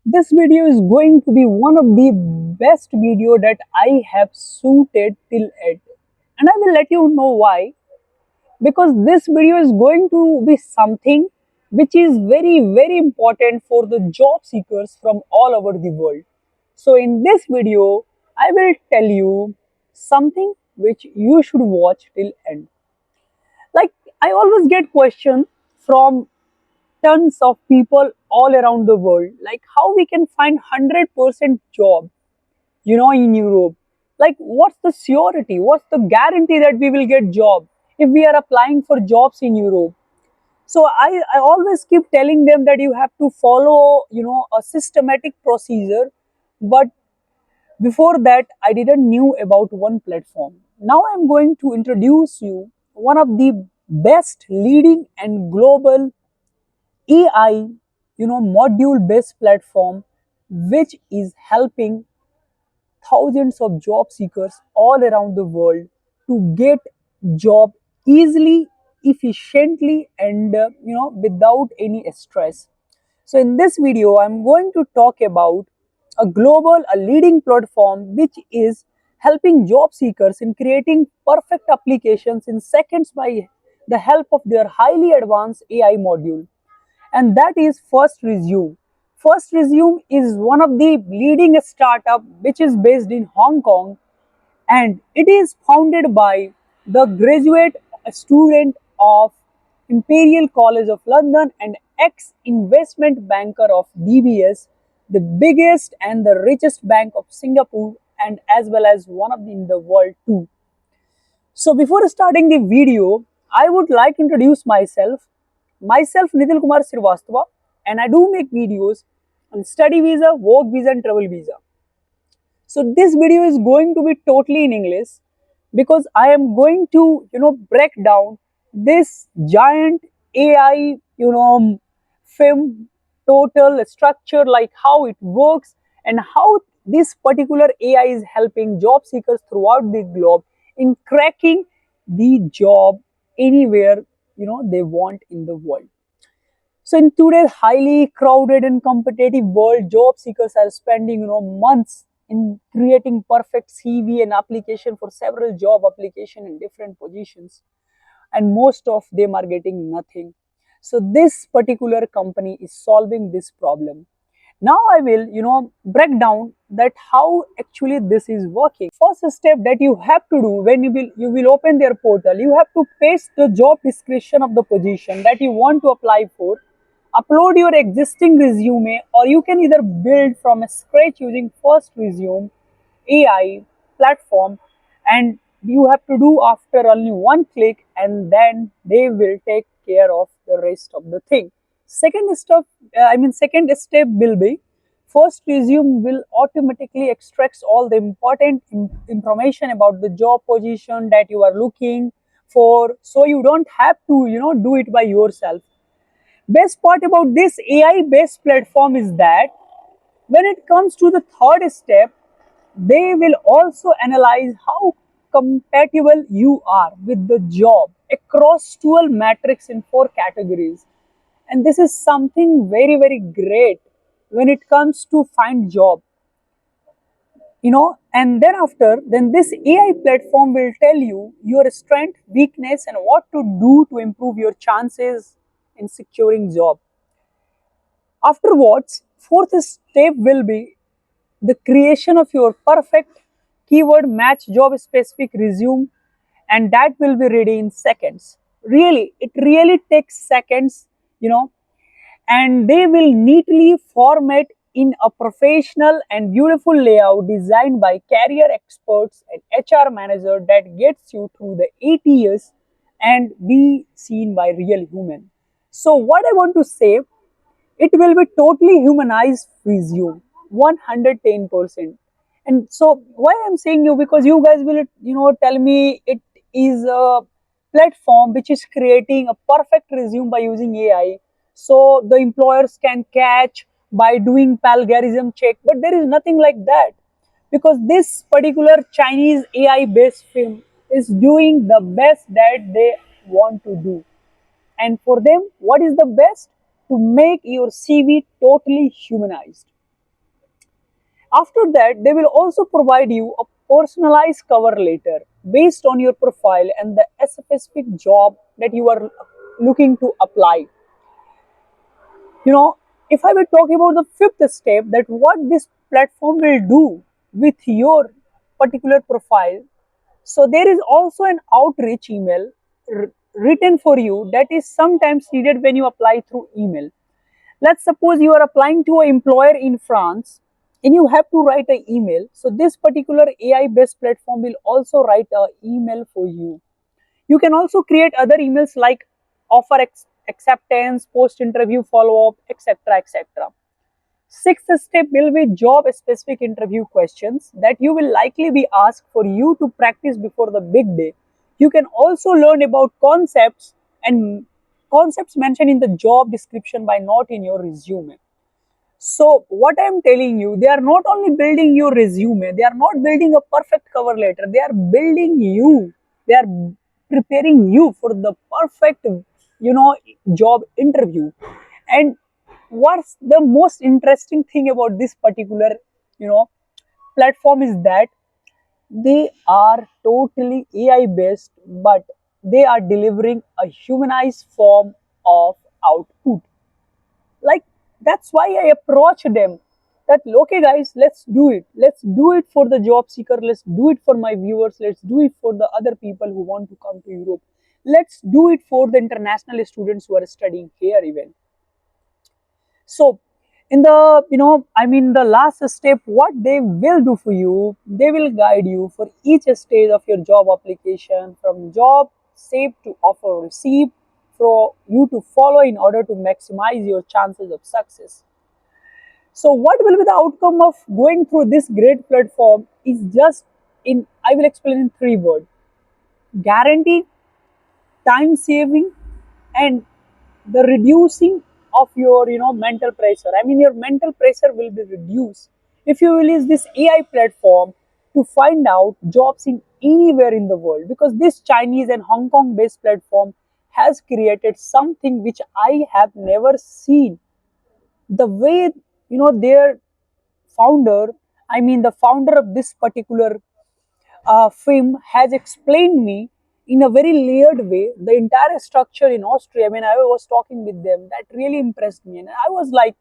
This video is going to be one of the best video that I have shooted till it, and I will let you know why. Because this video is going to be something which is very important for the job seekers from all over the world. So in this video, I will tell you something which you should watch till end. Like, I always get questions from tons of people all around the world, like how we can find 100% job, in Europe. Like, what's the surety, what's the guarantee that we will get job if we are applying for jobs in Europe? So I always keep telling them that you have to follow, a systematic procedure. But before that, I didn't knew about one platform. Now I'm going to introduce you one of the best leading and global AI, module based platform, which is helping thousands of job seekers all around the world to get job easily, efficiently, and without any stress. So in this video, I'm going to talk about a leading platform which is helping job seekers in creating perfect applications in seconds by the help of their highly advanced AI module, and that is First Resume. First Resume is one of the leading startup which is based in Hong Kong, and it is founded by the graduate student of Imperial College of London and ex-investment banker of DBS, the biggest and the richest bank of Singapore, and as well as one of the in the world too. So before starting the video, I would like to introduce myself. Myself Nitin Kumar Srivastava, and I do make videos on study visa, work visa, and travel visa. So this video is going to be totally in English because I am going to break down this giant AI film total structure, like how it works and how this particular AI is helping job seekers throughout the globe in cracking the job anywhere they want in the world. So in today's highly crowded and competitive world, job seekers are spending months in creating perfect CV and application for several job application in different positions, and most of them are getting nothing. So this particular company is solving this problem. Now I will break down that how actually this is working. First step that you have to do when you will open their portal, you have to paste the job description of the position that you want to apply for, upload your existing resume, or you can either build from scratch using First Resume AI platform, and you have to do after only one click, and then they will take care of the rest of the thing. Second step will be First Resume will automatically extracts all the important information about the job position that you are looking for, so you don't have to do it by yourself. Best part about this AI based platform is that when it comes to the third step, they will also analyze how compatible you are with the job across 12 metrics in 4 categories. And this is something very great when it comes to find job. And then after, then this AI platform will tell you your strength, weakness, and what to do to improve your chances in securing job. Afterwards, fourth step will be the creation of your perfect keyword match job specific resume, and that will be ready in seconds. Really, it really takes seconds, and they will neatly format in a professional and beautiful layout designed by career experts and HR manager that gets you through the ATS and be seen by real human. So what I want to say, it will be totally humanized resume, 110%. And so why I'm saying you, because you guys will tell me it is a platform which is creating a perfect resume by using AI, so the employers can catch by doing plagiarism check, but there is nothing like that, because this particular Chinese AI based film is doing the best that they want to do. And for them, what is the best? To make your CV totally humanized. After that, they will also provide you a personalized cover letter based on your profile and the specific job that you are looking to apply. You know, if I will talk about the fifth step, that what this platform will do with your particular profile, so there is also an outreach email written for you that is sometimes needed when you apply through email. Let's suppose you are applying to an employer in France and you have to write an email. So this particular AI based platform will also write an email for you. You can also create other emails like acceptance, post interview follow up, etc. etc. Sixth step will be job specific interview questions that you will likely be asked for you to practice before the big day. You can also learn about concepts mentioned in the job description by not in your resume. So, what I am telling you, they are not only building your resume, they are not building a perfect cover letter, they are building you, they are preparing you for the perfect, job interview. And what's the most interesting thing about this particular, you know, platform is that they are totally AI based, but they are delivering a humanized form of output. Like, that's why I approach them that, okay guys, let's do it for the job seeker, let's do it for my viewers, let's do it for the other people who want to come to Europe, let's do it for the international students who are studying here even. So in the, the last step, what they will do for you, they will guide you for each stage of your job application, from job save to offer receive, for you to follow in order to maximize your chances of success. So what will be the outcome of going through this great platform is just in, I will explain in three words: guarantee, time saving, and the reducing of your, mental pressure. I mean, your mental pressure will be reduced if you will use this AI platform to find out jobs in anywhere in the world, because this Chinese and Hong Kong based platform has created something which I have never seen. The way, their founder, I mean the founder of this particular film has explained me in a very layered way the entire structure in Austria. I mean, I was talking with them, that really impressed me, and I was like,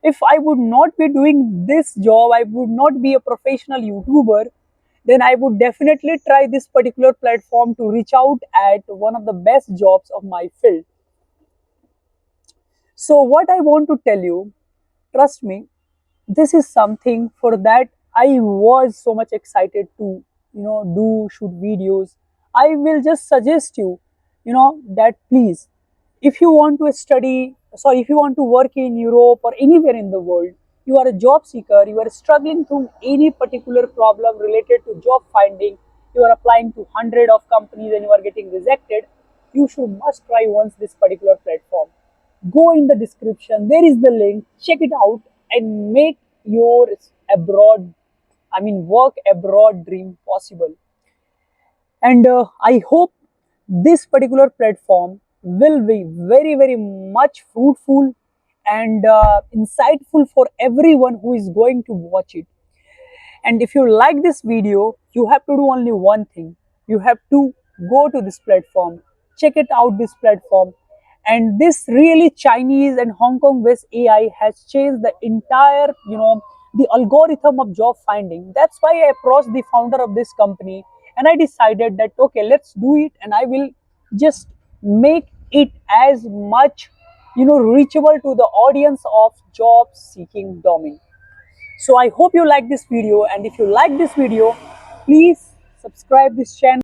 if I would not be doing this job, I would not be a professional YouTuber, then I would definitely try this particular platform to reach out at one of the best jobs of my field. So, what I want to tell you, trust me, this is something for that I was so much excited to, do shoot videos. I will just suggest you, that please, if you want to study, sorry, if you want to work in Europe or anywhere in the world, you are a job seeker, you are struggling through any particular problem related to job finding, you are applying to hundred of companies and you are getting rejected, you should must try once this particular platform. Go in the description, there is the link, check it out and make your abroad, I mean work abroad dream possible. And I hope this particular platform will be very very much fruitful and insightful for everyone who is going to watch it. And if you like this video, you have to do only one thing. You have to go to this platform, check it out, this platform. And this really Chinese and Hong Kong based AI has changed the entire, the algorithm of job finding. That's why I approached the founder of this company and I decided that, okay, let's do it. And I will just make it as much, reachable to the audience of job seeking domain. So I hope you like this video, and if you like this video, please subscribe this channel.